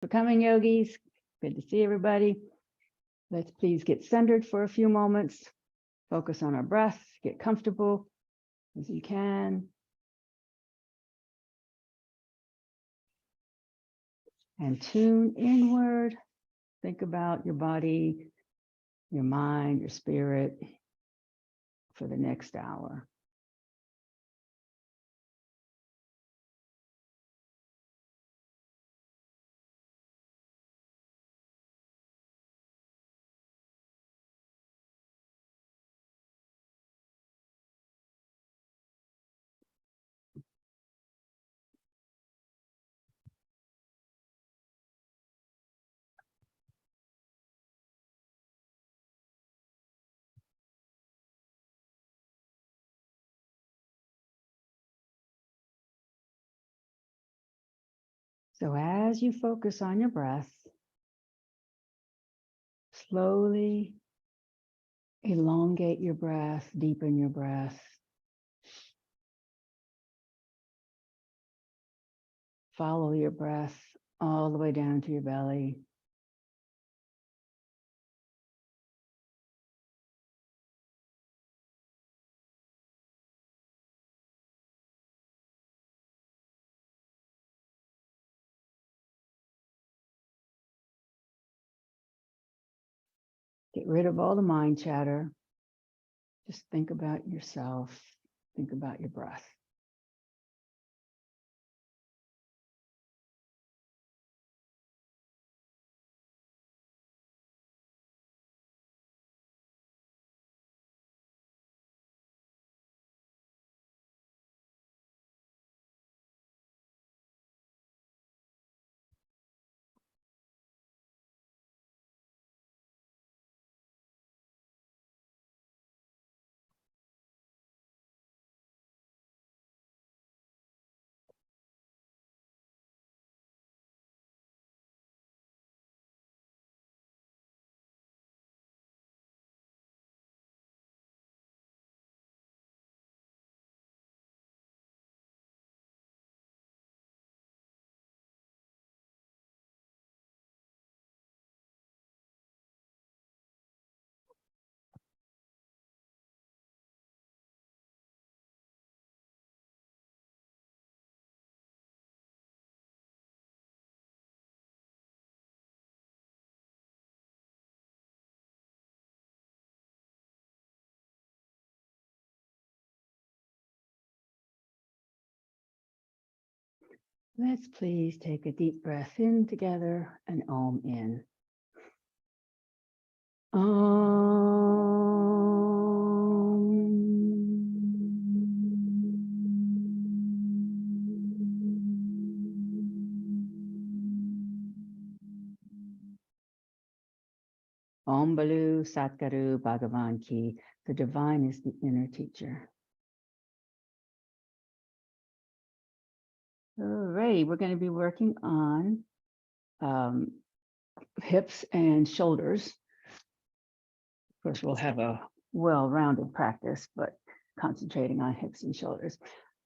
for coming, yogis. Good to see everybody. Let's please get centered for a few moments. Focus on our breath. Get comfortable as you can. And tune inward. Think about your body, your mind, your spirit for the next hour. So as you focus on your breath, slowly elongate your breath, deepen your breath. Follow your breath all the way down to your belly. Get rid of all the mind chatter. Just think about yourself. Think about your breath. Let's please take a deep breath in together and Om in. Om Balu Satguru Bhagavan Ki. The divine is the inner teacher. All right, we're going to be working on hips and shoulders. Of course, we'll have a well-rounded practice, but concentrating on hips and shoulders.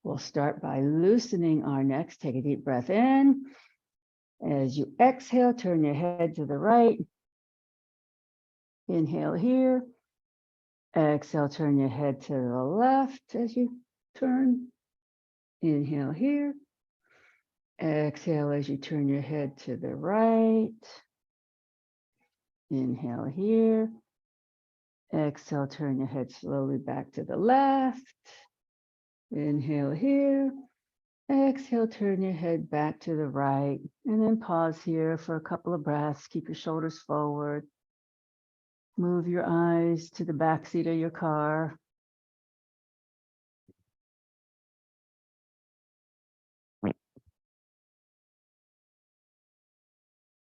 We'll start by loosening our necks. Take a deep breath in. As you exhale, turn your head to the right. Inhale here. Exhale, turn your head to the left as you turn. Inhale here. Exhale as you turn your head to the right. Inhale here. Exhale, turn your head slowly back to the left. Inhale here. Exhale, turn your head back to the right. And then pause here for a couple of breaths. Keep your shoulders forward. Move your eyes to the back seat of your car.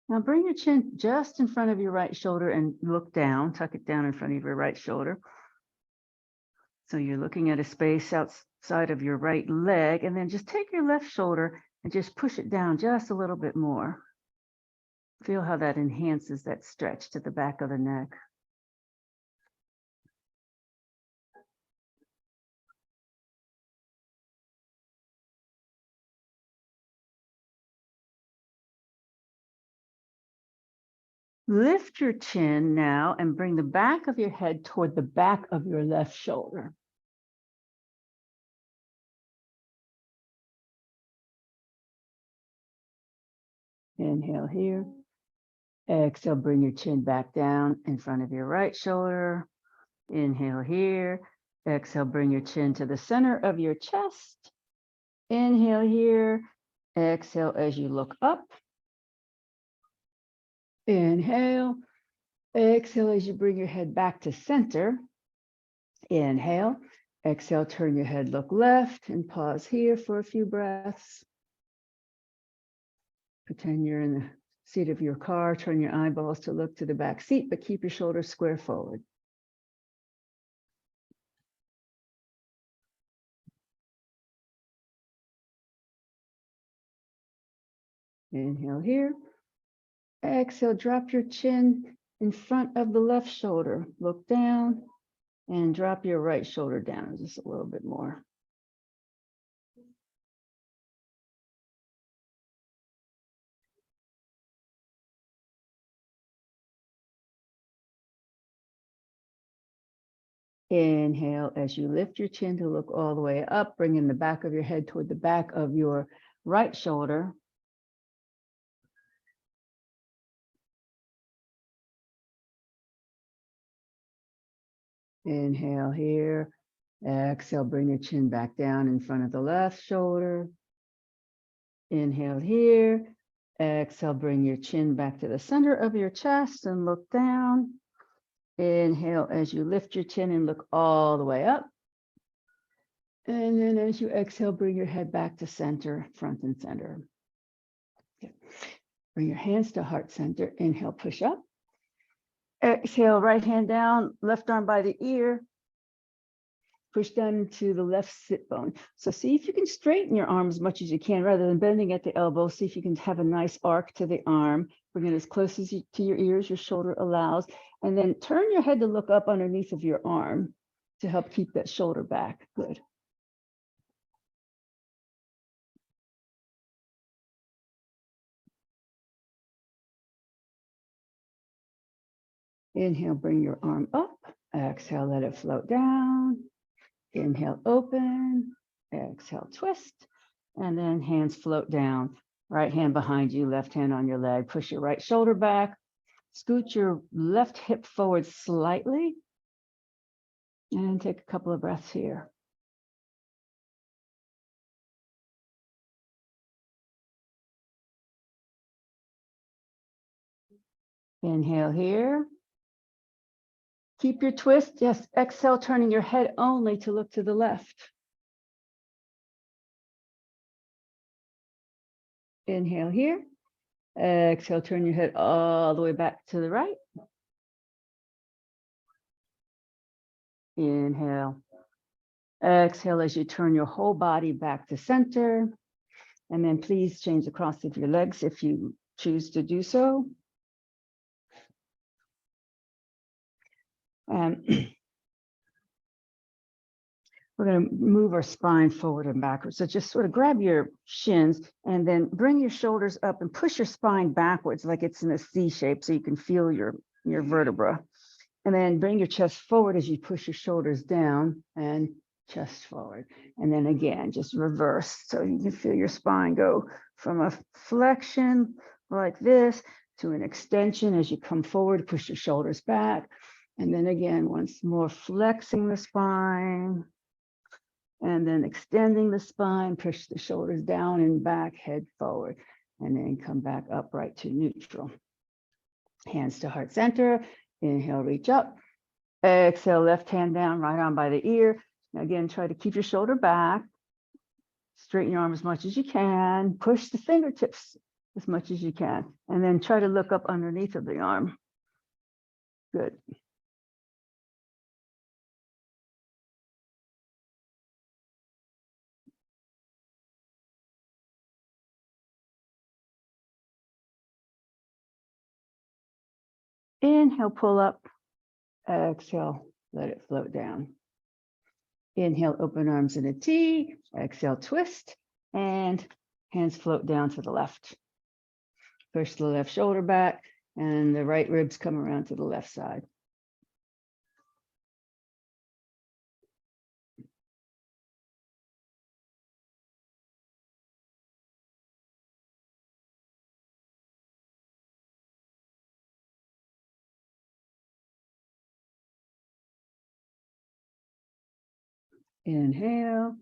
Now bring your chin just in front of your right shoulder and look down. Tuck it down in front of your right shoulder. So you're looking at a space outside of your right leg, and then just take your left shoulder and just push it down just a little bit more. Feel how that enhances that stretch to the back of the neck. Lift your chin now and bring the back of your head toward the back of your left shoulder. Inhale here. Exhale, bring your chin back down in front of your right shoulder. Inhale here. Exhale, bring your chin to the center of your chest. Inhale here. Exhale as you look up. Inhale. Exhale as you bring your head back to center. Inhale. Exhale, turn your head, look left, and pause here for a few breaths. Pretend you're in the seat of your car. Turn your eyeballs to look to the back seat, but keep your shoulders square forward. Inhale here. Exhale, drop your chin in front of the left shoulder. Look down and drop your right shoulder down just a little bit more. Inhale as you lift your chin to look all the way up, bringing the back of your head toward the back of your right shoulder. Inhale here. Exhale, bring your chin back down in front of the left shoulder. Inhale here. Exhale, bring your chin back to the center of your chest and look down. Inhale as you lift your chin and look all the way up. And then as you exhale, bring your head back to center, front and center. Okay. Bring your hands to heart center. Inhale, push up. Exhale, right hand down, left arm by the ear. Push down into the left sit bone. So see if you can straighten your arm as much as you can rather than bending at the elbow. See if you can have a nice arc to the arm. Bring it as close as to your ears, your shoulder allows. And then turn your head to look up underneath of your arm to help keep that shoulder back. Good. Inhale, bring your arm up. Exhale, let it float down. Inhale, open. Exhale, twist. And then hands float down. Right hand behind you, left hand on your leg. Push your right shoulder back. Scoot your left hip forward slightly. And take a couple of breaths here. Inhale here. Keep your twist. Yes, exhale, turning your head only to look to the left. Inhale here. Exhale, turn your head all the way back to the right. Inhale. Exhale as you turn your whole body back to center. And then please change the cross of your legs if you choose to do so. We're going to move our spine forward and backwards. So just sort of grab your shins and then bring your shoulders up and push your spine backwards like it's in a C shape so you can feel your vertebra. And then bring your chest forward as you push your shoulders down and chest forward. And then again, just reverse so you can feel your spine go from a flexion like this to an extension as you come forward, push your shoulders back. And then again, once more, flexing the spine. And then extending the spine, push the shoulders down and back, head forward, and then come back upright to neutral. Hands to heart center. Inhale, reach up. Exhale, left hand down, right arm by the ear. Now again, try to keep your shoulder back. Straighten your arm as much as you can. Push the fingertips as much as you can. And then try to look up underneath of the arm. Good. Inhale, pull up. Exhale, let it float down. Inhale, open arms in a T. Exhale, twist. And hands float down to the left. Push the left shoulder back. and the right ribs come around to the left side. Inhale.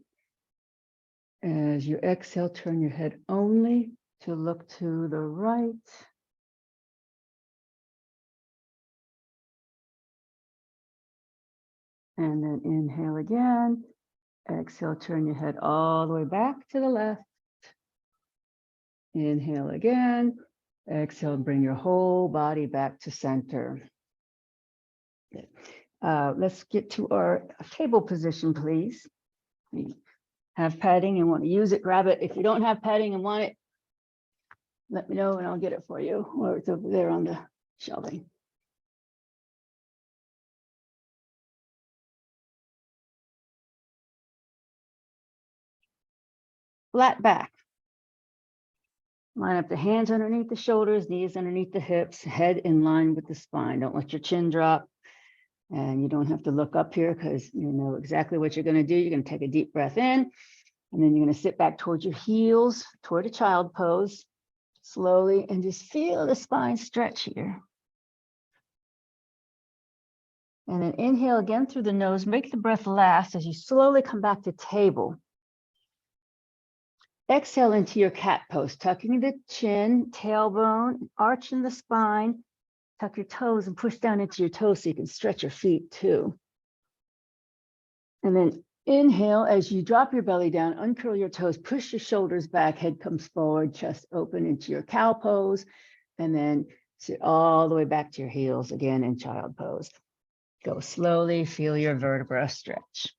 As you exhale, turn your head only to look to the right. And then inhale again. Exhale, turn your head all the way back to the left. Inhale again. Exhale, bring your whole body back to center. Let's get to our table position, please. We have padding and want to use it, grab it. If you don't have padding and want it, let me know and I'll get it for you, or it's over there on the shelving. Flat back. Line up the hands underneath the shoulders, knees underneath the hips, head in line with the spine. Don't let your chin drop. And you don't have to look up here because you know exactly what you're going to do. You're going to take a deep breath in, and then you're going to sit back towards your heels, toward a child pose, slowly, and just feel the spine stretch here. And then inhale again through the nose. Make the breath last as you slowly come back to table. Exhale into your cat pose, tucking the chin, tailbone, arching the spine. Tuck your toes and push down into your toes so you can stretch your feet too. And then inhale as you drop your belly down, uncurl your toes, push your shoulders back, head comes forward, chest open into your cow pose, and then sit all the way back to your heels again in child pose. Go slowly, feel your vertebra stretch.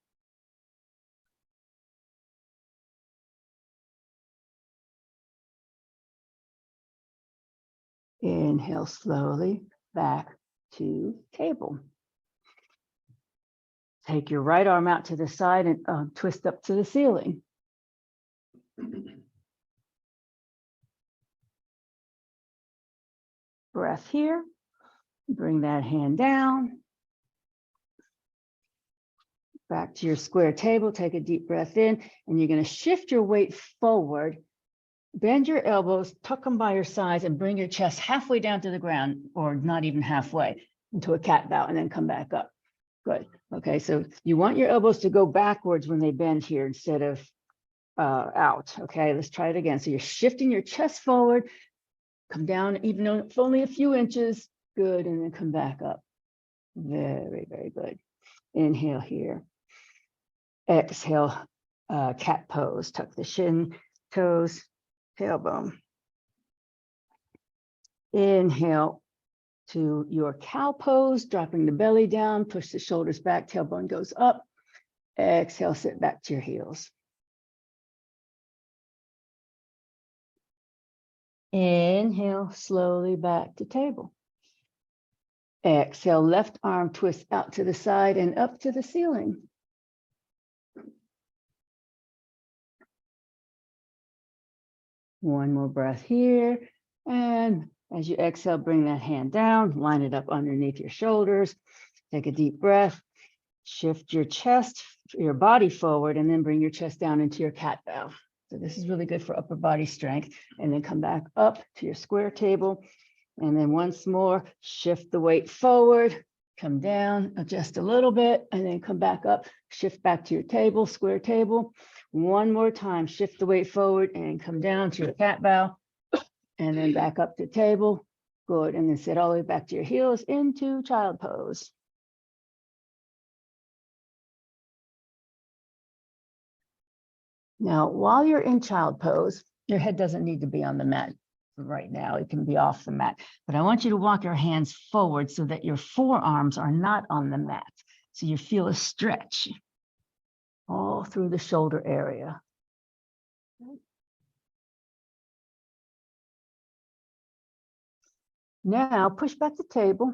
Inhale slowly back to table. Take your right arm out to the side and twist up to the ceiling. Breath here. Bring that hand down. Back to your square table. Take a deep breath in, and you're going to shift your weight forward. Bend your elbows, tuck them by your sides, and bring your chest halfway down to the ground, or not even halfway, into a cat bow, and then come back up. Good. Okay, so you want your elbows to go backwards when they bend here instead of out. Okay, let's try it again. So you're shifting your chest forward, come down, even though it's only a few inches. Good, and then come back up. Very, very good. Inhale here. Exhale, cat pose. Tuck the shin, toes, tailbone. Inhale to your cow pose, dropping the belly down, push the shoulders back, tailbone goes up. Exhale, sit back to your heels. Inhale, slowly back to table. Exhale, left arm twist out to the side and up to the ceiling. One more breath here. And as you exhale, bring that hand down, line it up underneath your shoulders. Take a deep breath. Shift your chest, your body forward, and then bring your chest down into your cat bow. So this is really good for upper body strength. And then come back up to your square table. And then once more, shift the weight forward, come down, adjust a little bit, and then come back up, shift back to your table, square table. One more time, shift the weight forward and come down to your cat bow, and then back up to table. Good, and then sit all the way back to your heels into child pose. Now, while you're in child pose, your head doesn't need to be on the mat right now. It can be off the mat, but I want you to walk your hands forward so that your forearms are not on the mat. So you feel a stretch all through the shoulder area. Now push back the table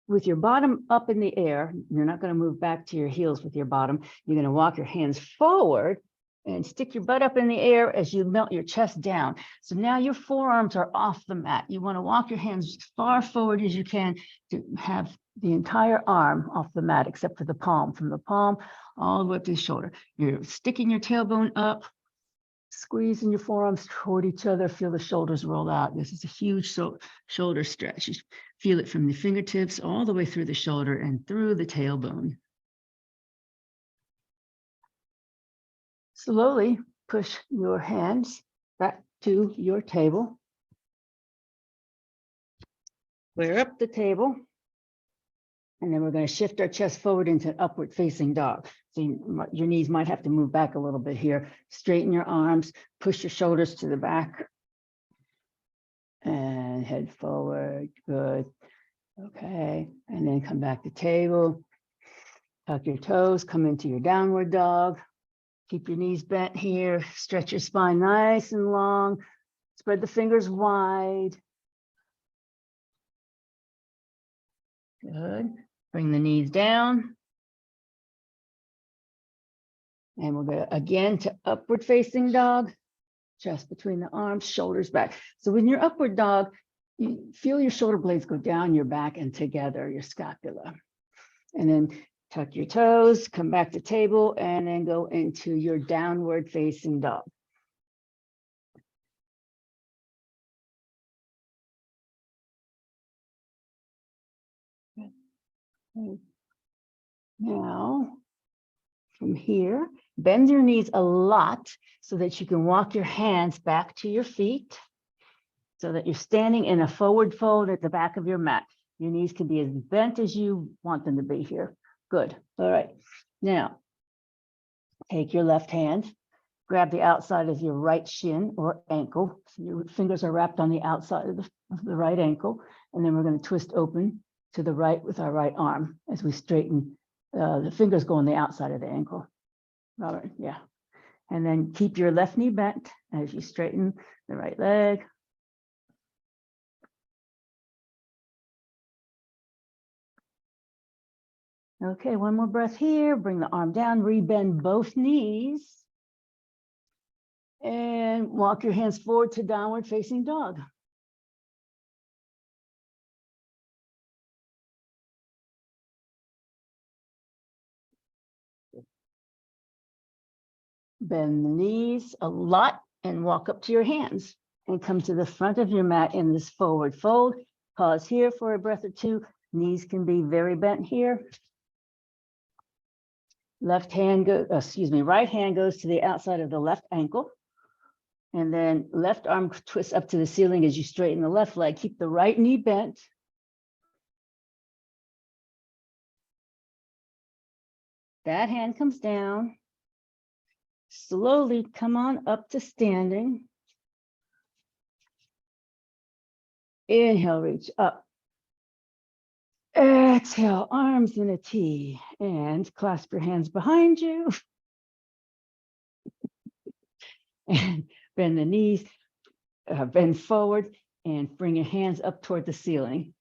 with your bottom up in the air. You're not going to move back to your heels with your bottom. You're going to walk your hands forward and stick your butt up in the air as you melt your chest down. So now your forearms are off the mat. You want to walk your hands as far forward as you can to have the entire arm off the mat, except for the palm, from the palm all the way up to the shoulder. You're sticking your tailbone up, squeezing your forearms toward each other. Feel the shoulders roll out. This is a huge shoulder stretch. You feel it from the fingertips all the way through the shoulder and through the tailbone. Slowly push your hands back to your table. Square up the table. And then we're going to shift our chest forward into an upward facing dog. So your knees might have to move back a little bit here. Straighten your arms, push your shoulders to the back. And head forward. Good. Okay. And then come back to table. Tuck your toes, come into your downward dog. Keep your knees bent here. Stretch your spine nice and long. Spread the fingers wide. Good. Bring the knees down. And we'll go again to upward facing dog. Chest between the arms, shoulders back. So when you're upward dog, you feel your shoulder blades go down your back and together, your scapula. And then tuck your toes, come back to table, and then go into your downward facing dog. Now, from here, bend your knees a lot so that you can walk your hands back to your feet so that you're standing in a forward fold at the back of your mat. Your knees can be as bent as you want them to be here. Good. All right. Now, take your left hand, grab the outside of your right shin or ankle. So your fingers are wrapped on the outside of the right ankle. And then we're going to twist open to the right with our right arm as we straighten. The fingers go on the outside of the ankle. All right, yeah. And then keep your left knee bent as you straighten the right leg. Okay, one more breath here. Bring the arm down, rebend both knees. And walk your hands forward to downward facing dog. Bend the knees a lot and walk up to your hands and come to the front of your mat in this forward fold. Pause here for a breath or two. Knees can be very bent here. Right hand goes to the outside of the left ankle. And then left arm twists up to the ceiling as you straighten the left leg. Keep the right knee bent. That hand comes down. Slowly come on up to standing. Inhale, reach up. Exhale, arms in a T, and clasp your hands behind you. And bend the knees, bend forward, and bring your hands up toward the ceiling.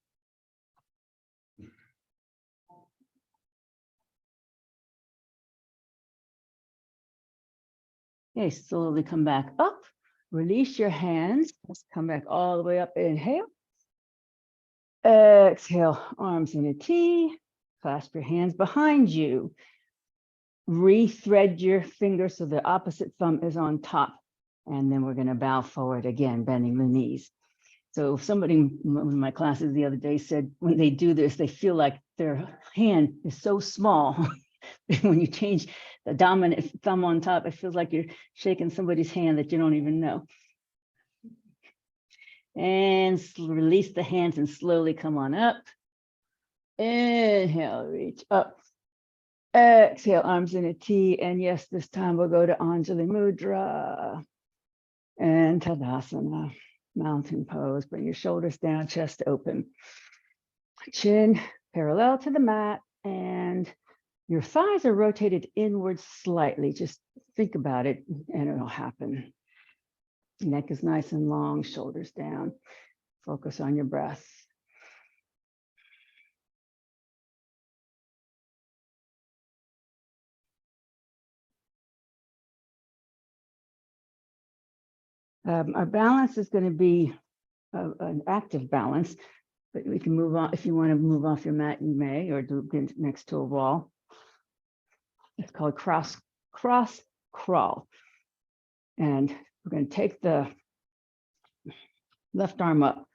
Okay, slowly come back up. Release your hands. Let's come back all the way up. Inhale. Exhale, arms in a T. Clasp your hands behind you. Rethread your fingers so the opposite thumb is on top. And then we're going to bow forward again, bending the knees. So somebody in one of my classes the other day said when they do this, they feel like their hand is so small. When you change the dominant thumb on top, it feels like you're shaking somebody's hand that you don't even know. And release the hands and slowly come on up. Inhale, reach up. Exhale, arms in a T. And yes, this time we'll go to Anjali Mudra and Tadasana, mountain pose. Bring your shoulders down, chest open. Chin parallel to the mat, and your thighs are rotated inward slightly. Just think about it and it'll happen. Neck is nice and long, shoulders down. Focus on your breath. Our balance is going to be an active balance, but we can move on. If you want to move off your mat, you may, or do it next to a wall. It's called cross crawl. And we're going to take the left arm up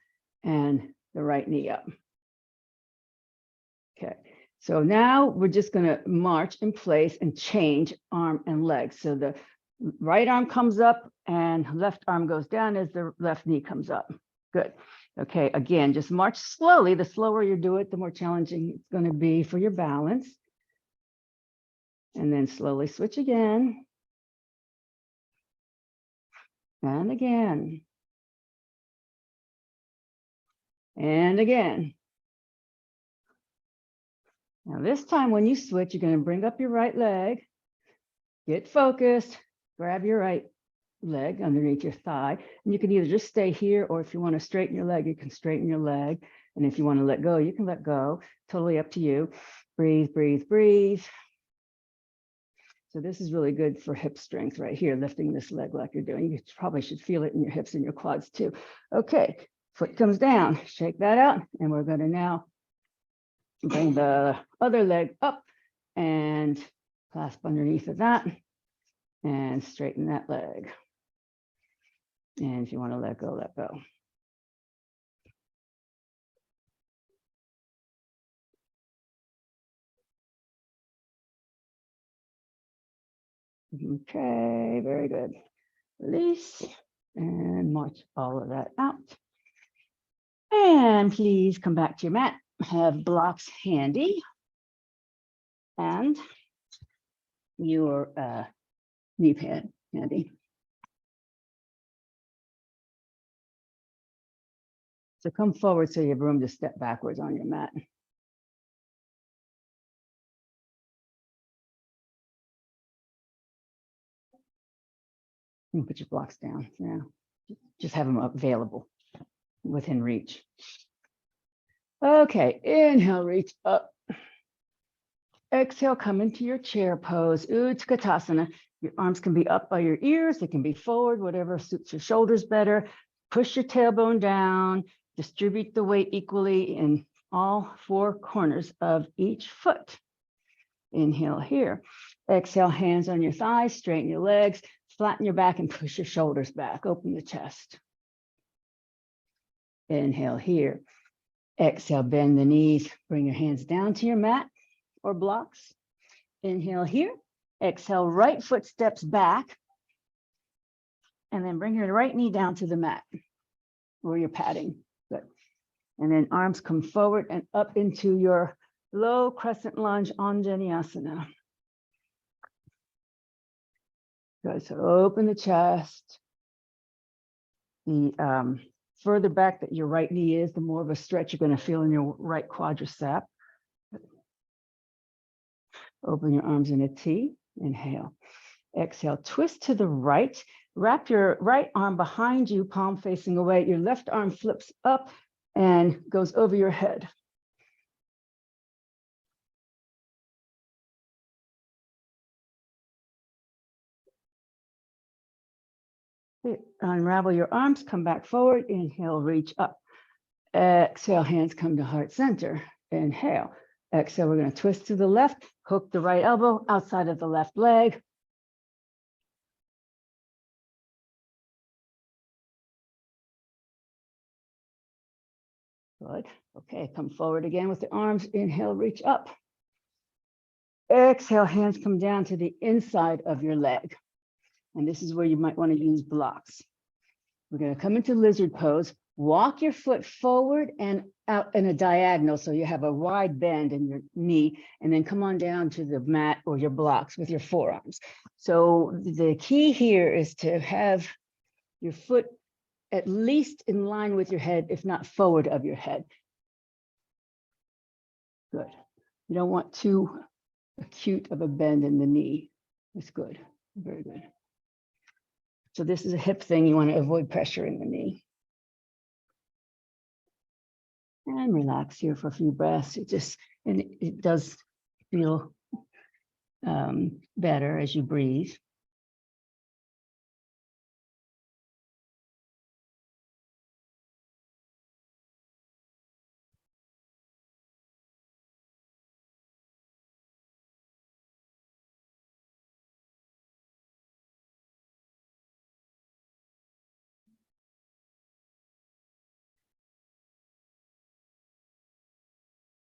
and the right knee up. Okay, so now we're just going to march in place and change arm and leg. So the right arm comes up and left arm goes down as the left knee comes up. Good. Okay, again, just march slowly. The slower you do it, the more challenging it's going to be for your balance. And then slowly switch again. And again. And again. Now this time when you switch, you're going to bring up your right leg, get focused, grab your right leg underneath your thigh. And you can either just stay here, or if you want to straighten your leg, you can straighten your leg. And if you want to let go, you can let go. Totally up to you. Breathe, breathe, breathe. So this is really good for hip strength right here, lifting this leg like you're doing. You probably should feel it in your hips and your quads too. Okay, foot comes down, shake that out. And we're going to now bring the other leg up and clasp underneath of that and straighten that leg. And if you want to let go, let go. Okay, very good. Release and march all of that out. And please come back to your mat. Have blocks handy and your knee pad handy. So come forward so you have room to step backwards on your mat. You can put your blocks down. Yeah, just have them available within reach. Okay, inhale, reach up. Exhale, come into your chair pose, Utkatasana. Your arms can be up by your ears, they can be forward, whatever suits your shoulders better. Push your tailbone down, distribute the weight equally in all four corners of each foot. Inhale here. Exhale, hands on your thighs, straighten your legs, flatten your back and push your shoulders back, open the chest. Inhale here. Exhale, bend the knees, bring your hands down to your mat or blocks. Inhale here. Exhale, right foot steps back. And then bring your right knee down to the mat where you're padding. Good. And then arms come forward and up into your low crescent lunge, Anjaneyasana. Good. So open the chest. The further back that your right knee is, the more of a stretch you're going to feel in your right quadricep. Open your arms in a T. Inhale. Exhale, twist to the right. Wrap your right arm behind you, palm facing away. Your left arm flips up and goes over your head. Unravel your arms, come back forward. Inhale, reach up. Exhale, hands come to heart center. Inhale. Exhale, we're going to twist to the left, hook the right elbow outside of the left leg. Good. Okay, come forward again with the arms. Inhale, reach up. Exhale, hands come down to the inside of your leg. And this is where you might want to use blocks. We're going to come into lizard pose. Walk your foot forward and out in a diagonal so you have a wide bend in your knee, and then come on down to the mat or your blocks with your forearms. So the key here is to have your foot at least in line with your head, if not forward of your head. Good. You don't want too acute of a bend in the knee. That's good. Very good. So this is a hip thing. You want to avoid pressure in the knee. And relax here for a few breaths. It does feel better as you breathe.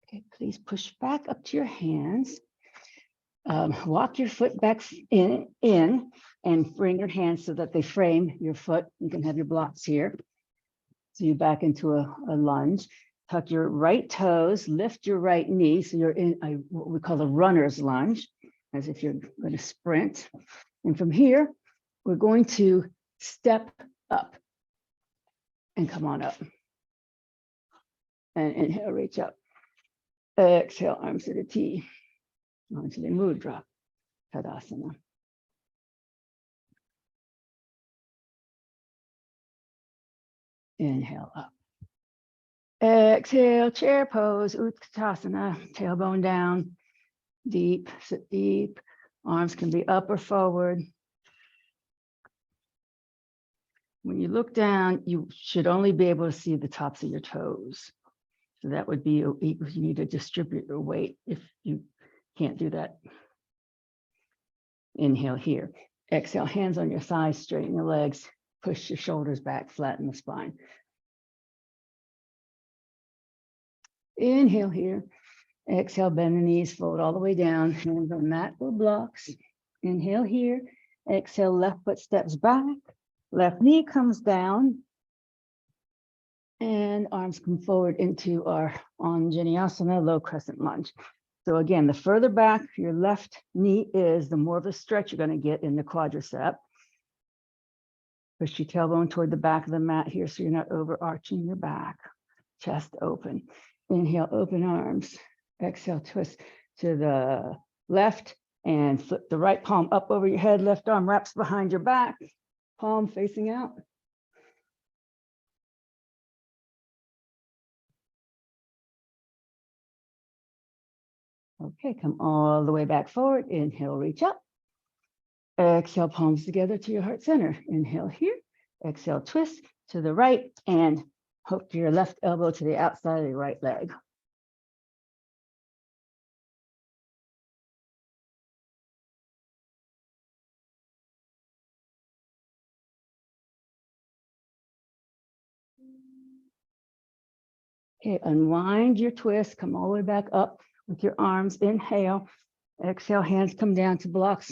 Okay, please push back up to your hands. Walk your foot back in and bring your hands so that they frame your foot. You can have your blocks here. So you're back into a lunge. Tuck your right toes, lift your right knee. So you're in what we call a runner's lunge, as if you're going to sprint. And from here, we're going to step up and come on up. And inhale, reach up. Exhale, arms to the T. Anjali Mudra, Tadasana. Inhale up. Exhale, chair pose, Utkatasana, tailbone down, deep, sit deep. Arms can be up or forward. When you look down, you should only be able to see the tops of your toes. So that would be, you need to distribute your weight if you can't do that. Inhale here. Exhale, hands on your thighs, straighten your legs, push your shoulders back, flatten the spine. Inhale here. Exhale, bend the knees, fold all the way down, hands on mat or blocks. Inhale here. Exhale, left foot steps back, left knee comes down, and arms come forward into our Anjaneyasana, low crescent lunge. So again, the further back your left knee is, the more of a stretch you're going to get in the quadricep. Push your tailbone toward the back of the mat here so you're not overarching your back. Chest open. Inhale, open arms. Exhale, twist to the left and flip the right palm up over your head. Left arm wraps behind your back, palm facing out. Okay, come all the way back forward. Inhale, reach up. Exhale, palms together to your heart center. Inhale here. Exhale, twist to the right and hook your left elbow to the outside of your right leg. Okay, unwind your twist. Come all the way back up with your arms. Inhale. Exhale, hands come down to blocks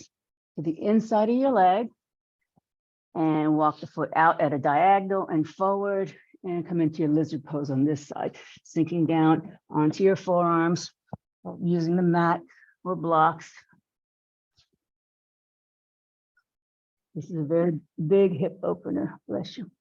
to the inside of your leg. And walk the foot out at a diagonal and forward and come into your lizard pose on this side, sinking down onto your forearms, using the mat or blocks. This is a very big hip opener, bless you.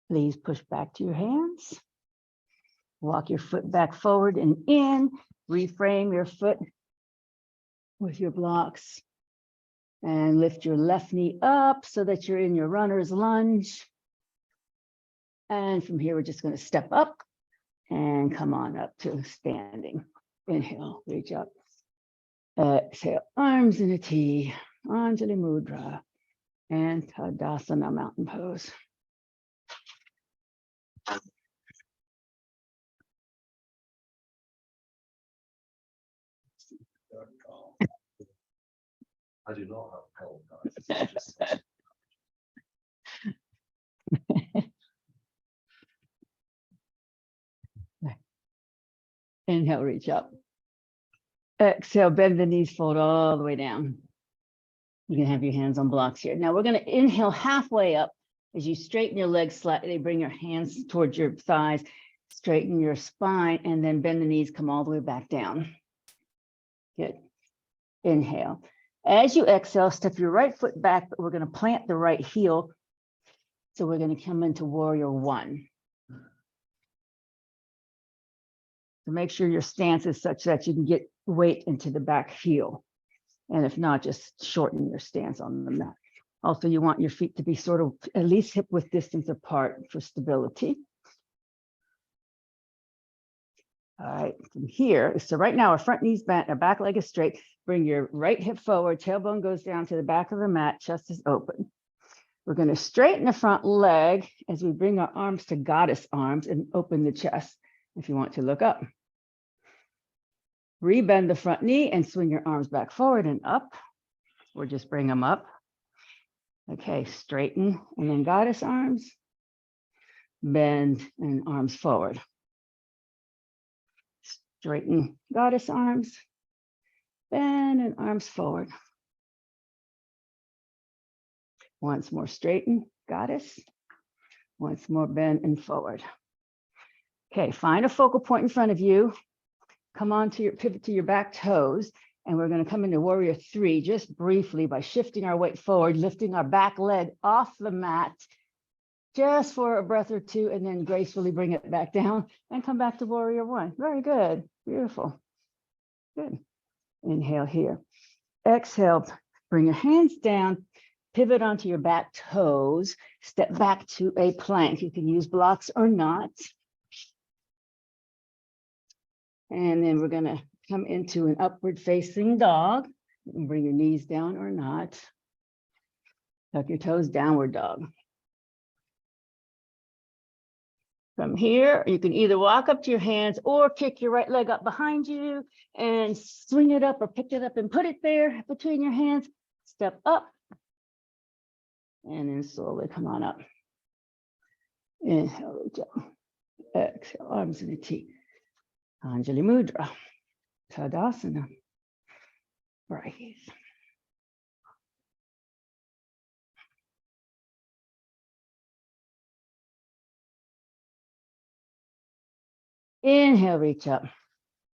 Please push back to your hands. Walk your foot back forward and in. Reframe your foot with your blocks. And lift your left knee up so that you're in your runner's lunge. And from here, we're just going to step up and come on up to standing. Inhale, reach up. Exhale, arms in a T, Anjali Mudra, and Tadasana, mountain pose. I do not have a cold, guys. Inhale, reach up. Exhale, bend the knees, fold all the way down. You can have your hands on blocks here. Now we're going to inhale halfway up as you straighten your legs slightly, bring your hands towards your thighs, straighten your spine, and then bend the knees, come all the way back down. Good. Inhale. As you exhale, step your right foot back, but we're going to plant the right heel. So we're going to come into warrior one. So make sure your stance is such that you can get weight into the back heel. And if not, just shorten your stance on the mat. Also, you want your feet to be sort of at least hip width distance apart for stability. All right, from here, so right now our front knee's bent, our back leg is straight. Bring your right hip forward, tailbone goes down to the back of the mat, chest is open. We're going to straighten the front leg as we bring our arms to goddess arms and open the chest if you want to look up. Rebend the front knee and swing your arms back forward and up, or just bring them up. Okay, straighten and then goddess arms, bend and arms forward. Straighten goddess arms, bend and arms forward. Once more, straighten goddess. Once more, bend and forward. Okay, find a focal point in front of you. Come on to your pivot to your back toes. And we're going to come into warrior 3 just briefly by shifting our weight forward, lifting our back leg off the mat just for a breath or two, and then gracefully bring it back down and come back to warrior 1. Very good. Beautiful. Good. Inhale here. Exhale. Bring your hands down. Pivot onto your back toes. Step back to a plank. You can use blocks or not. And then we're going to come into an upward facing dog. You can bring your knees down or not. Tuck your toes, downward dog. From here, you can either walk up to your hands or kick your right leg up behind you and swing it up or pick it up and put it there between your hands. Step up and then slowly come on up. Inhale, reach up. Exhale, arms in a T. Anjali Mudra. Tadasana. Breathe. Inhale, reach up.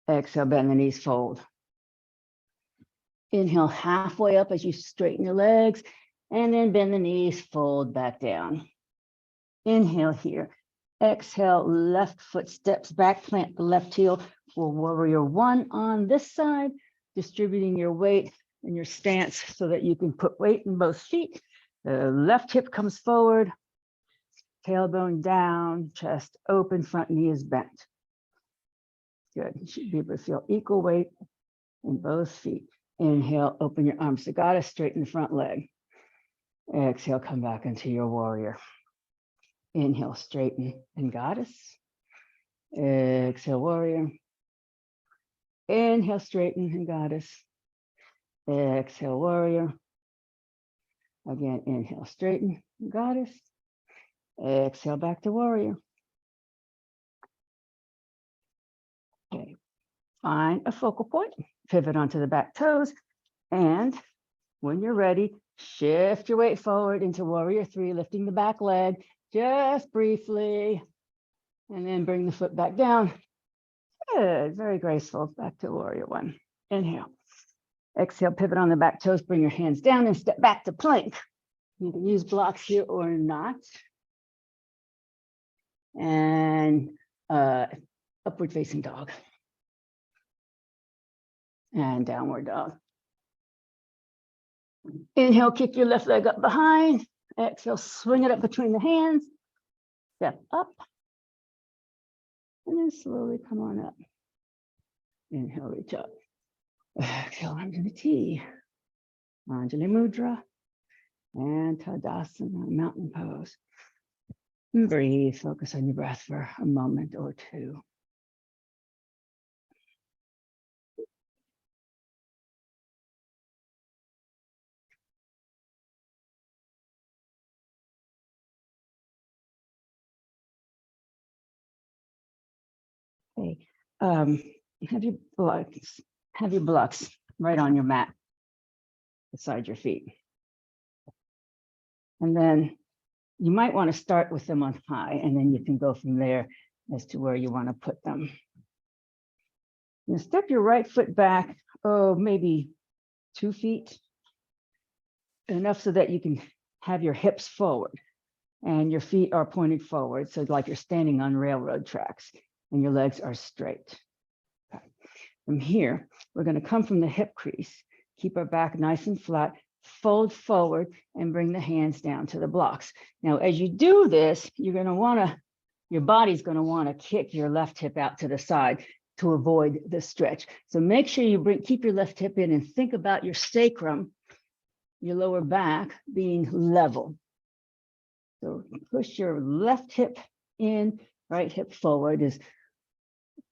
Exhale, bend the knees, fold. Inhale, halfway up as you straighten your legs, and then bend the knees, fold back down. Inhale here. Exhale, left foot steps back, plant the left heel for warrior 1 on this side, distributing your weight and your stance so that you can put weight in both feet. The left hip comes forward, tailbone down, chest open, front knee is bent. Good. You should be able to feel equal weight in both feet. Inhale, open your arms to goddess, straighten the front leg. Exhale, come back into your warrior. Inhale, straighten and goddess. Exhale, warrior. Inhale, straighten and goddess. Exhale, warrior. Again, inhale, straighten, goddess. Exhale, back to warrior. Okay, find a focal point, pivot onto the back toes, and when you're ready, shift your weight forward into warrior 3, lifting the back leg just briefly, and then bring the foot back down. Good, very graceful. Back to warrior 1. Inhale. Exhale, pivot on the back toes, bring your hands down and step back to plank. You can use blocks here or not. And upward facing dog. And downward dog. Inhale, kick your left leg up behind. Exhale, swing it up between the hands. Step up. And then slowly come on up. Inhale, reach up. Exhale, arms in the T. Anjali Mudra. And Tadasana, mountain pose. And breathe, focus on your breath for a moment or two. Okay, have your blocks right on your mat beside your feet. And then you might want to start with them on high, and then you can go from there as to where you want to put them. Now step your right foot back, maybe 2 feet, enough so that you can have your hips forward and your feet are pointed forward. So like you're standing on railroad tracks and your legs are straight. Okay. From here, we're going to come from the hip crease, keep our back nice and flat, fold forward and bring the hands down to the blocks. Now, as you do this, you're going to want to, your body's going to want to kick your left hip out to the side. to avoid the stretch. So make sure you keep your left hip in and think about your sacrum, your lower back being level. So push your left hip in, right hip forward is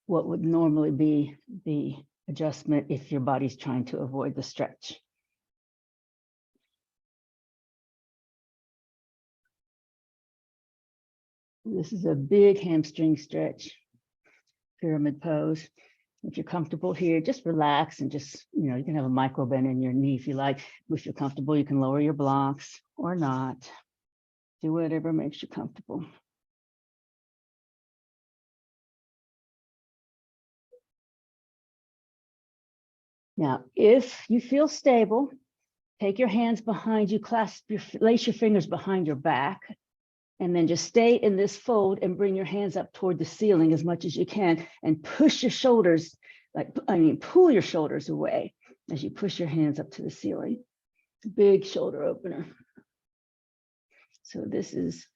what would normally be the adjustment if your body's trying to avoid the stretch. This is a big hamstring stretch, pyramid pose. If you're comfortable here, just relax and just, you can have a micro bend in your knee if you like. If you're comfortable, you can lower your blocks or not. Do whatever makes you comfortable. Now, if you feel stable, take your hands behind you, lace your fingers behind your back, and then just stay in this fold and bring your hands up toward the ceiling as much as you can and push your shoulders, pull your shoulders away as you push your hands up to the ceiling. Big shoulder opener. So this is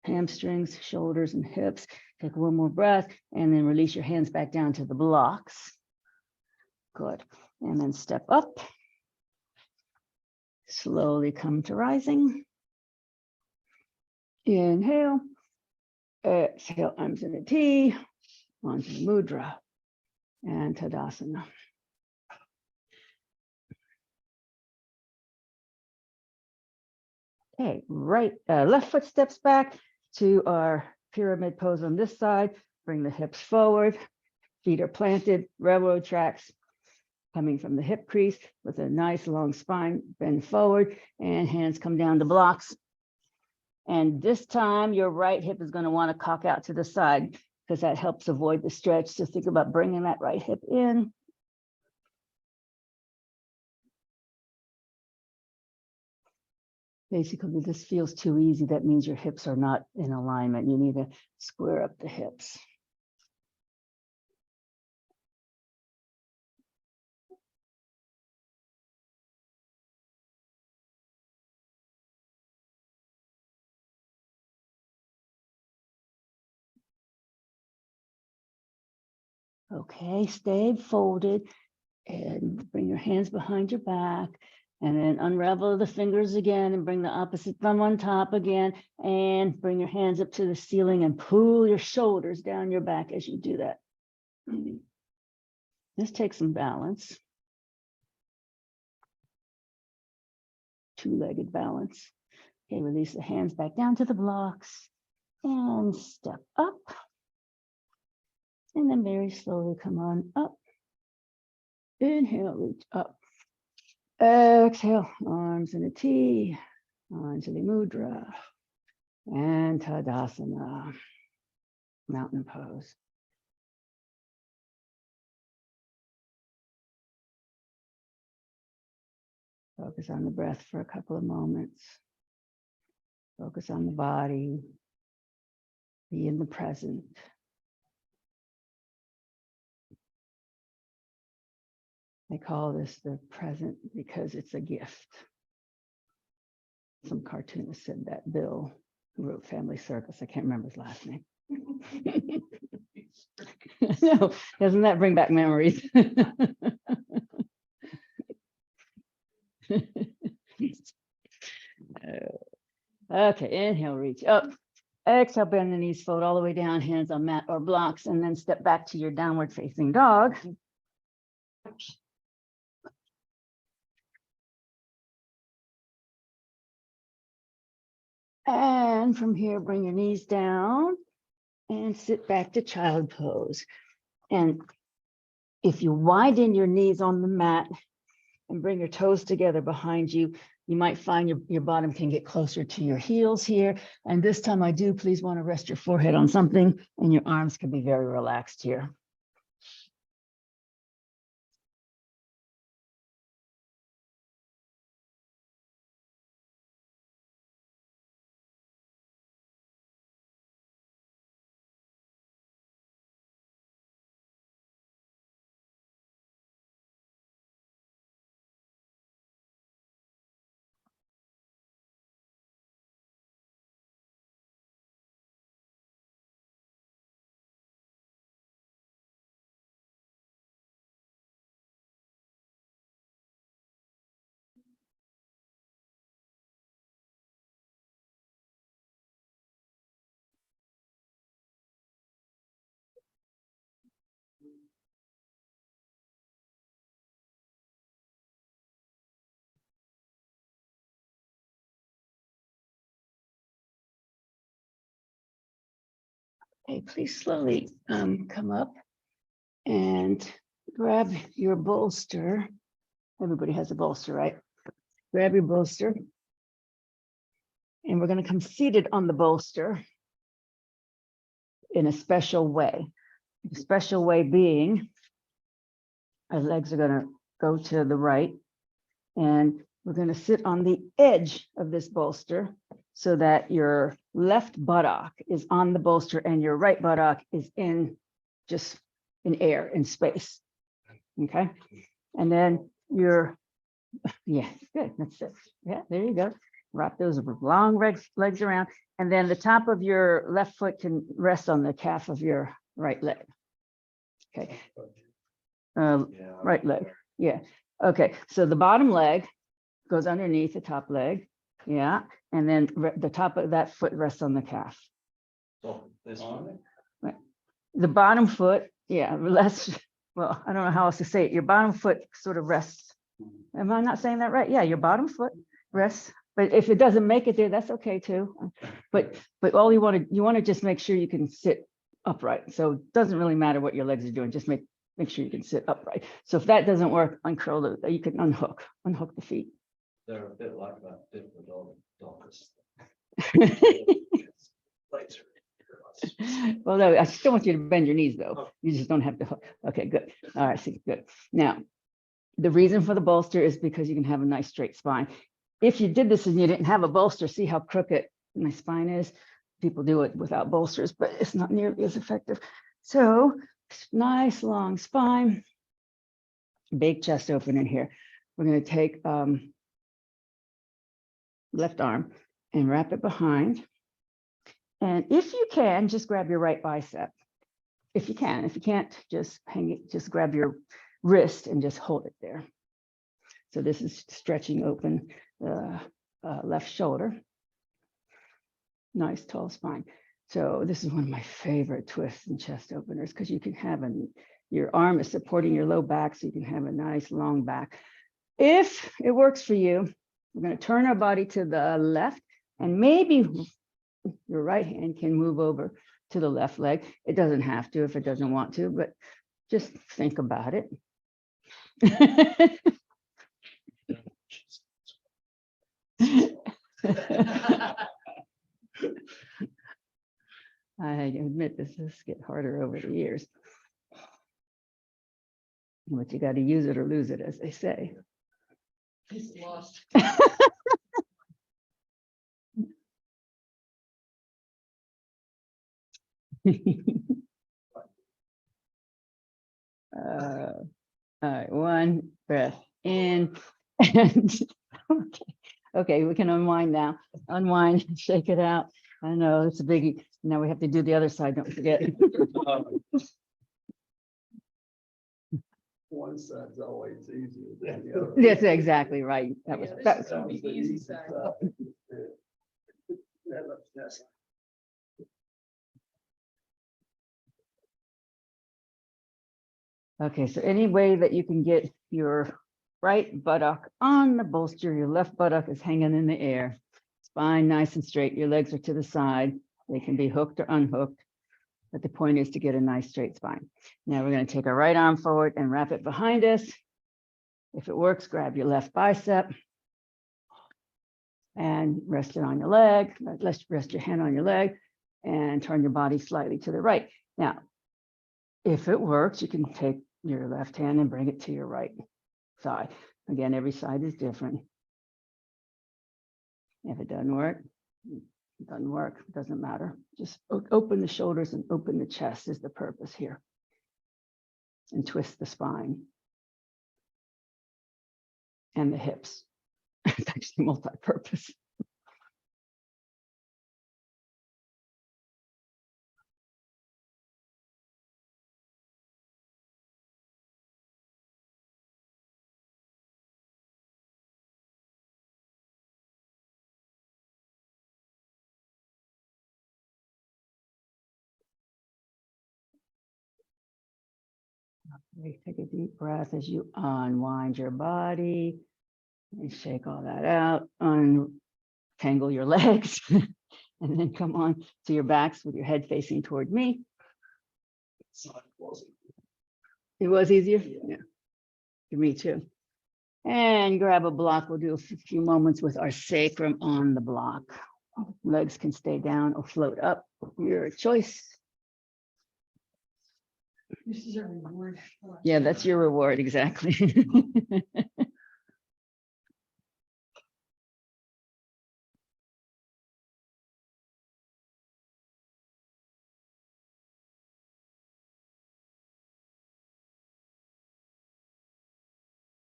hamstrings, shoulders, and hips. Take one more breath and then release your hands back down to the blocks. Good. And then step up. Slowly come to rising. Inhale. Exhale, arms in a T. Onto the mudra and Tadasana. Okay, left foot steps back to our pyramid pose on this side. Bring the hips forward. Feet are planted, railroad tracks coming from the hip crease with a nice long spine. Bend forward and hands come down to blocks. And this time your right hip is going to want to cock out to the side because that helps avoid the stretch. So think about bringing that right hip in. Basically, if this feels too easy, that means your hips are not in alignment. You need to square up the hips. Okay, stay folded and bring your hands behind your back and then unravel the fingers again and bring the opposite thumb on top again and bring your hands up to the ceiling and pull your shoulders down your back as you do that. This takes some balance. Two-legged balance. Okay, release the hands back down to the blocks and step up. And then very slowly come on up. Inhale, reach up. Exhale, arms in a T, Anjali Mudra, and Tadasana, mountain pose. Focus on the breath for a couple of moments. Focus on the body. Be in the present. They call this the present because it's a gift. Some cartoonist said that, Bill, who wrote Family Circus. I can't remember his last name. No, doesn't that bring back memories? Okay, inhale, reach up. Exhale, bend the knees, fold all the way down, hands on mat or blocks, and then step back to your downward facing dog. And from here, bring your knees down and sit back to child pose. And if you widen your knees on the mat and bring your toes together behind you, you might find your bottom can get closer to your heels here. And this time I do please want to rest your forehead on something and your arms can be very relaxed here. Okay, please slowly come up and grab your bolster. Everybody has a bolster, right? Grab your bolster. And we're going to come seated on the bolster in a special way. The special way being, our legs are going to go to the right, and we're going to sit on the edge of this bolster so that your left buttock is on the bolster and your right buttock is in just in air, in space. Okay. And then yeah, good. That's it. Yeah, there you go. Wrap those long legs around. And then the top of your left foot can rest on the calf of your right leg. Okay. Right leg. Yeah. Okay. So the bottom leg goes underneath the top leg. Yeah. And then the top of that foot rests on the calf. So this one. Right. The bottom foot, yeah, well, I don't know how else to say it. Your bottom foot sort of rests. Am I not saying that right? Yeah, your bottom foot rests. But if it doesn't make it there, that's okay too. But all you want to just make sure you can sit upright. So it doesn't really matter what your legs are doing. Just make sure you can sit upright. So if that doesn't work, uncurl it. You can unhook the feet. They're a bit like that different Dockers. Well, no, I still want you to bend your knees though. You just don't have to hook. Okay, good. All right, see, good. Now, the reason for the bolster is because you can have a nice straight spine. If you did this and you didn't have a bolster, see how crooked my spine is? People do it without bolsters, but it's not nearly as effective. So nice long spine, big chest opening here. We're going to take left arm and wrap it behind. And if you can, just grab your right bicep. If you can. If you can't, just hang it, just grab your wrist and just hold it there. So this is stretching open the left shoulder. Nice tall spine. So this is one of my favorite twists and chest openers because you can have your arm is supporting your low back, so you can have a nice long back. If it works for you, we're going to turn our body to the left, and maybe your right hand can move over to the left leg. It doesn't have to if it doesn't want to, but just think about it. I admit this gets harder over the years. But you got to use it or lose it, as they say. He's lost. All right, one breath in. And okay, we can unwind now. Unwind, shake it out. I know it's a biggie. Now we have to do the other side, don't forget. One side's always easier than the other. That's exactly right. That was, Yeah, that this is gonna be the easy side. That's okay, so any way that you can get your right buttock on the bolster, your left buttock is hanging in the air, spine nice and straight, your legs are to the side, they can be hooked or unhooked, but the point is to get a nice straight spine. Now we're going to take our right arm forward and wrap it behind us. If it works, grab your left bicep and rest it on your leg. Let's rest your hand on your leg and turn your body slightly to the right. Now, if it works, you can take your left hand and bring it to your right side. Again, every side is different. If it doesn't work, it doesn't work, it doesn't matter. Just open the shoulders and open the chest is the purpose here. And twist the spine. And the hips. It's actually multi-purpose. Okay, take a deep breath as you unwind your body and shake all that out, untangle your legs And then come on to your backs with your head facing toward me. It was easier? Yeah. For me too. And grab a block. We'll do a few moments with our sacrum on the block. Legs can stay down or float up. Your choice. This is a reward. Yeah, that's your reward, exactly.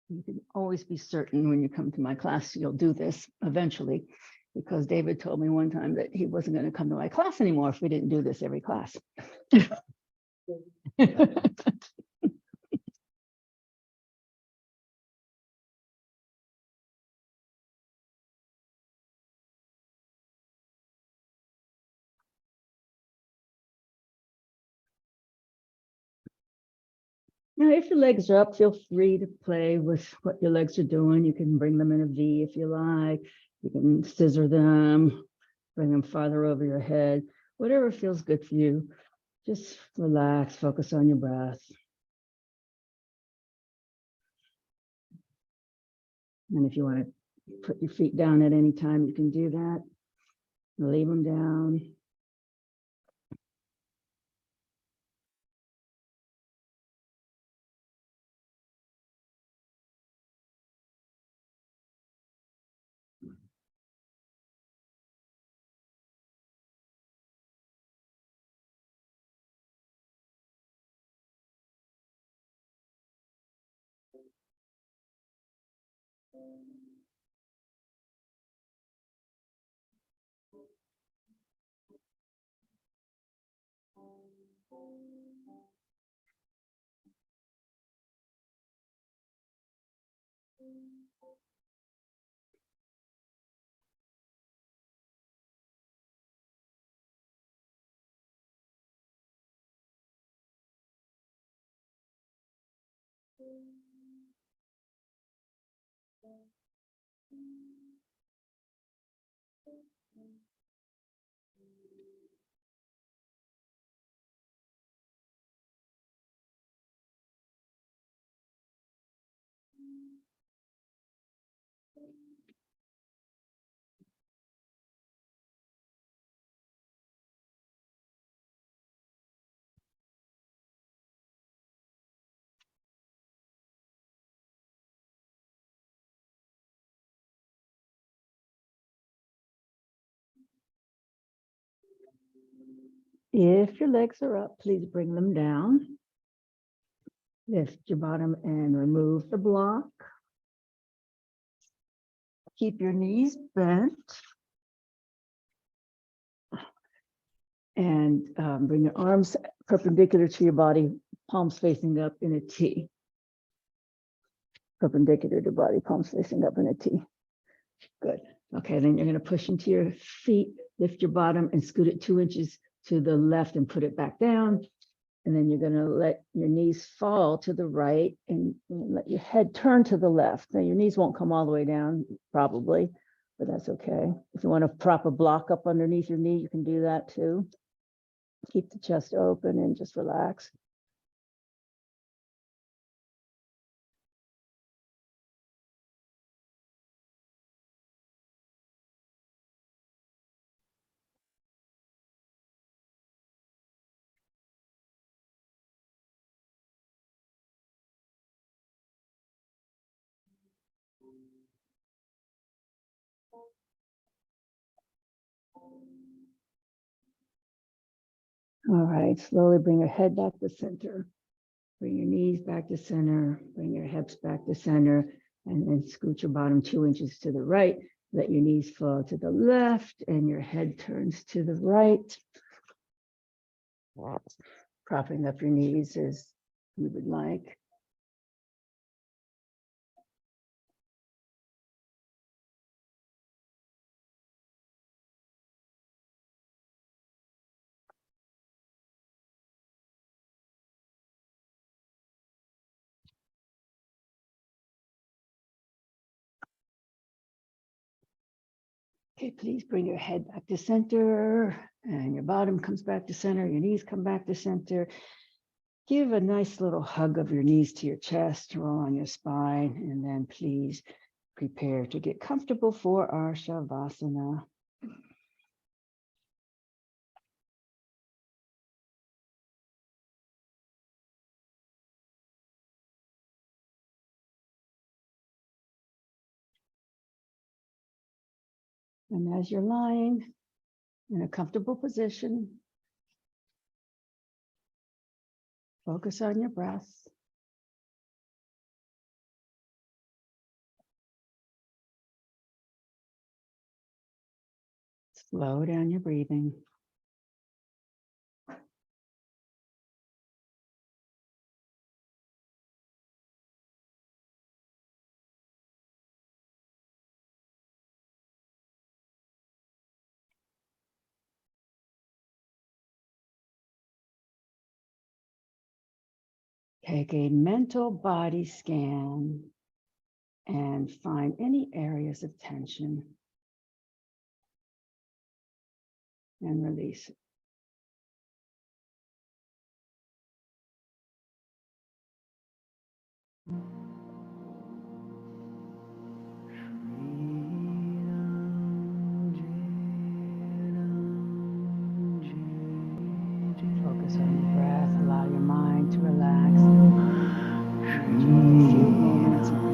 You can always be certain when you come to my class, you'll do this eventually, because David told me one time that he wasn't going to come to my class anymore if we didn't do this every class. Now, if your legs are up, feel free to play with what your legs are doing. You can bring them in a V if you like. You can scissor them, bring them farther over your head, whatever feels good for you. Just relax, focus on your breath. And if you want to put your feet down at any time, you can do that. Leave them down. If your legs are up, please bring them down. Lift your bottom and remove the block. Keep your knees bent. And bring your arms perpendicular to your body, palms facing up in a T. Perpendicular to body, palms facing up in a T. Good. Okay, then you're going to push into your feet, lift your bottom and scoot it 2 inches to the left and put it back down. And then you're going to let your knees fall to the right and let your head turn to the left. Now your knees won't come all the way down, probably, but that's okay. If you want to prop a block up underneath your knee, you can do that too. Keep the chest open and just relax. All right, slowly bring your head back to center. Bring your knees back to center. Bring your hips back to center. And then scoot your bottom 2 inches to the right. Let your knees fall to the left and your head turns to the right. Propping up your knees as you would like. Okay, please bring your head back to center and your bottom comes back to center, your knees come back to center. Give a nice little hug of your knees to your chest, roll on your spine, and then please prepare to get comfortable for our Shavasana. And as you're lying in a comfortable position, focus on your breath. Slow down your breathing. Take a mental body scan and find any areas of tension and release it. Focus on your breath, allow your mind to relax. Enjoy a few moments of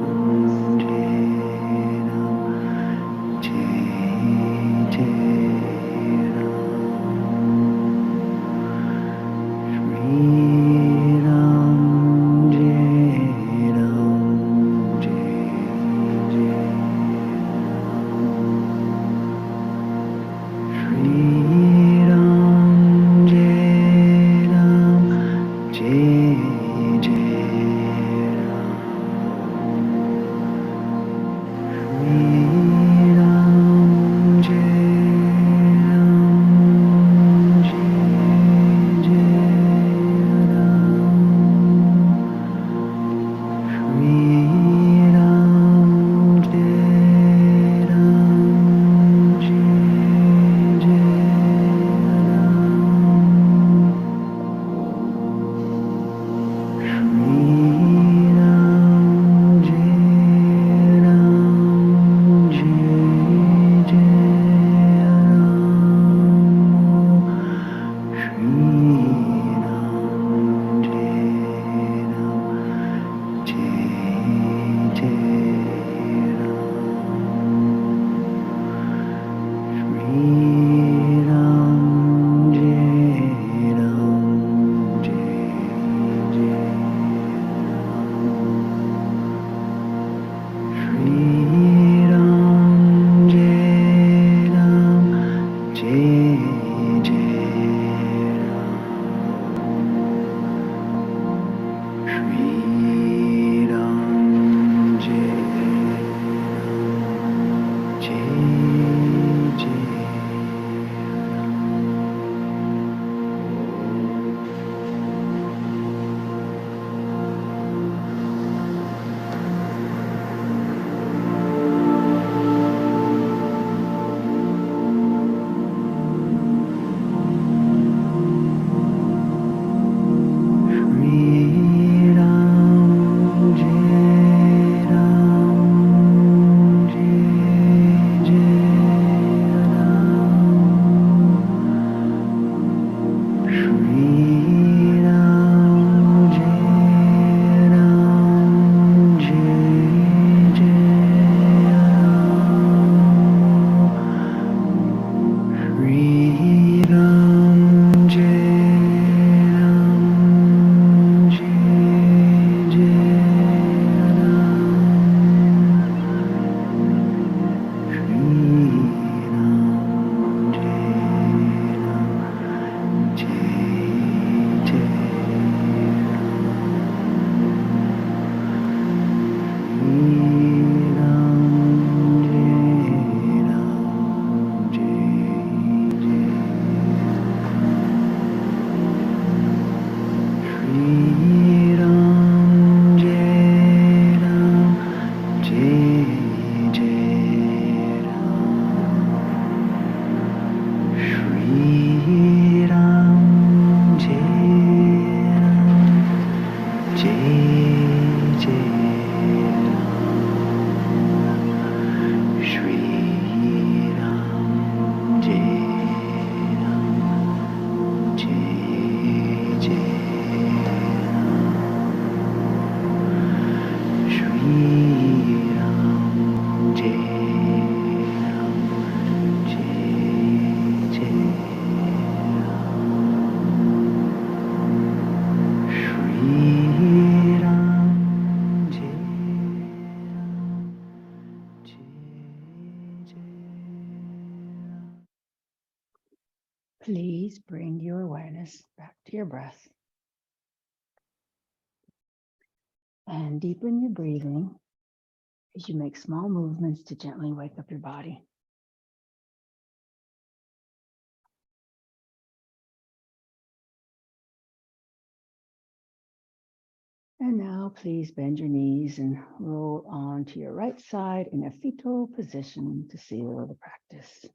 please bring your awareness back to your breath. And deepen your breathing as you make small movements to gently wake up your body. And now please bend your knees and roll onto your right side in a fetal position to seal the practice.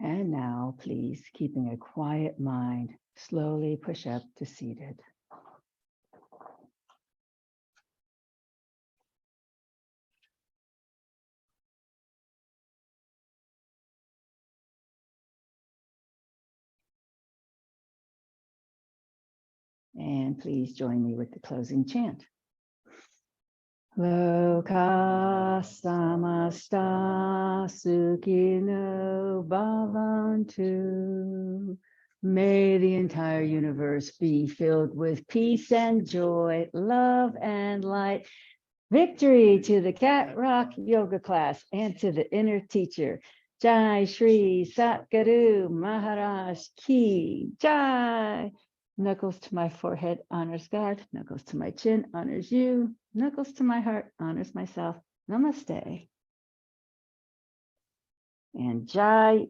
And now, please, keeping a quiet mind, slowly push up to seated. And please join me with the closing chant. Loka samasta sukhino bhavantu. May the entire universe be filled with peace and joy, love and light. Victory to the Cat Rock Yoga class and to the inner teacher. Jai Shri Satguru Maharaj Ki Jai. Knuckles to my forehead honors God. Knuckles to my chin honors you. Knuckles to my heart honors myself. Namaste. And Jai